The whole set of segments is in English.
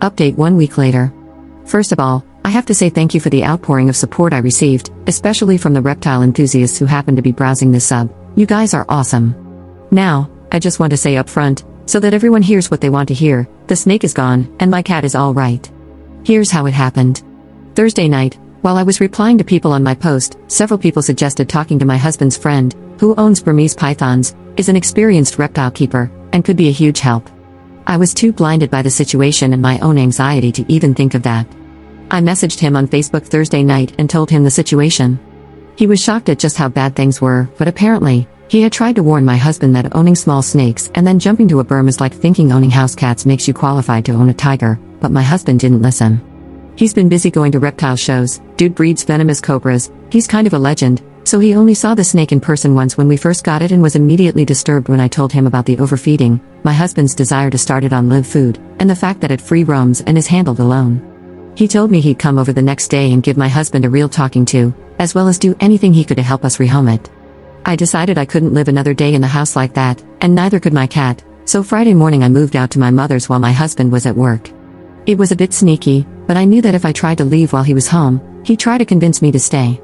Update 1 week later. First of all, I have to say thank you for the outpouring of support I received, especially from the reptile enthusiasts who happen to be browsing this sub. You guys are awesome. Now, I just want to say up front, so that everyone hears what they want to hear, the snake is gone, and my cat is all right. Here's how it happened. Thursday night, while I was replying to people on my post, several people suggested talking to my husband's friend, who owns Burmese pythons, is an experienced reptile keeper, and could be a huge help. I was too blinded by the situation and my own anxiety to even think of that. I messaged him on Facebook Thursday night and told him the situation. He was shocked at just how bad things were, but apparently, he had tried to warn my husband that owning small snakes and then jumping to a berm is like thinking owning house cats makes you qualified to own a tiger, but my husband didn't listen. He's been busy going to reptile shows, dude breeds venomous cobras, he's kind of a legend, so he only saw the snake in person once when we first got it and was immediately disturbed when I told him about the overfeeding, my husband's desire to start it on live food, and the fact that it free roams and is handled alone. He told me he'd come over the next day and give my husband a real talking to, as well as do anything he could to help us rehome it. I decided I couldn't live another day in the house like that, and neither could my cat, so Friday morning I moved out to my mother's while my husband was at work. It was a bit sneaky, but I knew that if I tried to leave while he was home, he'd try to convince me to stay.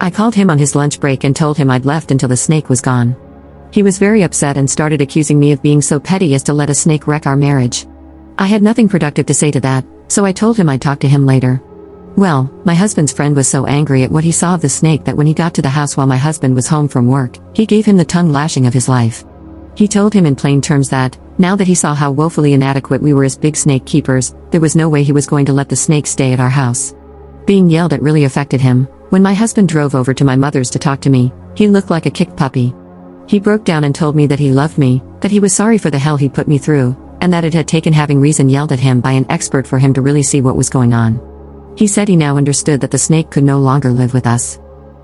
I called him on his lunch break and told him I'd left until the snake was gone. He was very upset and started accusing me of being so petty as to let a snake wreck our marriage. I had nothing productive to say to that, so I told him I'd talk to him later. Well, my husband's friend was so angry at what he saw of the snake that when he got to the house while my husband was home from work, he gave him the tongue lashing of his life. He told him in plain terms that, now that he saw how woefully inadequate we were as big snake keepers, there was no way he was going to let the snake stay at our house. Being yelled at really affected him. When my husband drove over to my mother's to talk to me, he looked like a kicked puppy. He broke down and told me that he loved me, that he was sorry for the hell he put me through, and that it had taken having reason yelled at him by an expert for him to really see what was going on. He said he now understood that the snake could no longer live with us.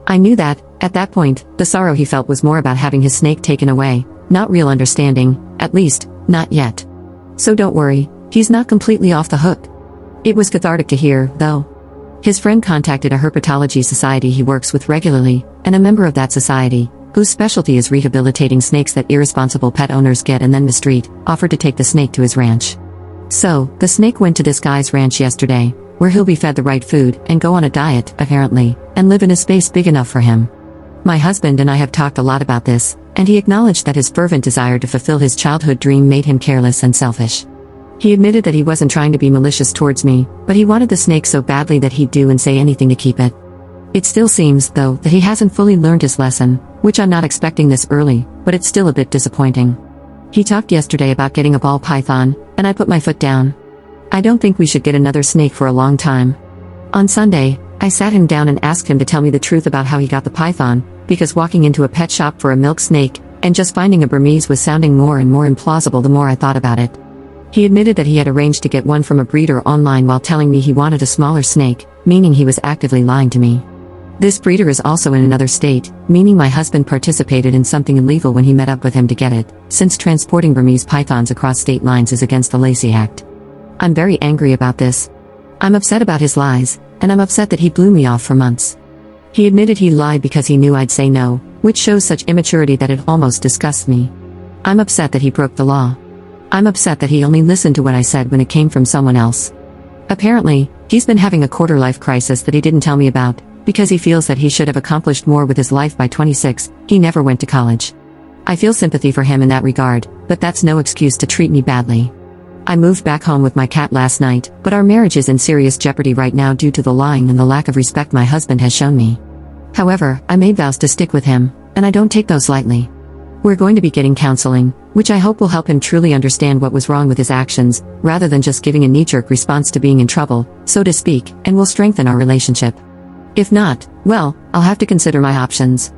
I knew that, at that point, the sorrow he felt was more about having his snake taken away, not real understanding, at least, not yet. So don't worry, he's not completely off the hook. It was cathartic to hear, though. His friend contacted a herpetology society he works with regularly, and a member of that society, whose specialty is rehabilitating snakes that irresponsible pet owners get and then mistreat, offered to take the snake to his ranch. So, the snake went to this guy's ranch yesterday, where he'll be fed the right food and go on a diet, apparently, and live in a space big enough for him. My husband and I have talked a lot about this, and he acknowledged that his fervent desire to fulfill his childhood dream made him careless and selfish. He admitted that he wasn't trying to be malicious towards me, but he wanted the snake so badly that he'd do and say anything to keep it. It still seems, though, that he hasn't fully learned his lesson, which I'm not expecting this early, but it's still a bit disappointing. He talked yesterday about getting a ball python, and I put my foot down. I don't think we should get another snake for a long time. On Sunday, I sat him down and asked him to tell me the truth about how he got the python, because walking into a pet shop for a milk snake, and just finding a Burmese was sounding more and more implausible the more I thought about it. He admitted that he had arranged to get one from a breeder online while telling me he wanted a smaller snake, meaning he was actively lying to me. This breeder is also in another state, meaning my husband participated in something illegal when he met up with him to get it, since transporting Burmese pythons across state lines is against the Lacey Act. I'm very angry about this. I'm upset about his lies, and I'm upset that he blew me off for months. He admitted he lied because he knew I'd say no, which shows such immaturity that it almost disgusts me. I'm upset that he broke the law. I'm upset that he only listened to what I said when it came from someone else. Apparently, he's been having a quarter-life crisis that he didn't tell me about, because he feels that he should have accomplished more with his life by 26, he never went to college. I feel sympathy for him in that regard, but that's no excuse to treat me badly. I moved back home with my cat last night, but our marriage is in serious jeopardy right now due to the lying and the lack of respect my husband has shown me. However, I made vows to stick with him, and I don't take those lightly. We're going to be getting counseling, which I hope will help him truly understand what was wrong with his actions, rather than just giving a knee-jerk response to being in trouble, so to speak, and will strengthen our relationship. If not, well, I'll have to consider my options.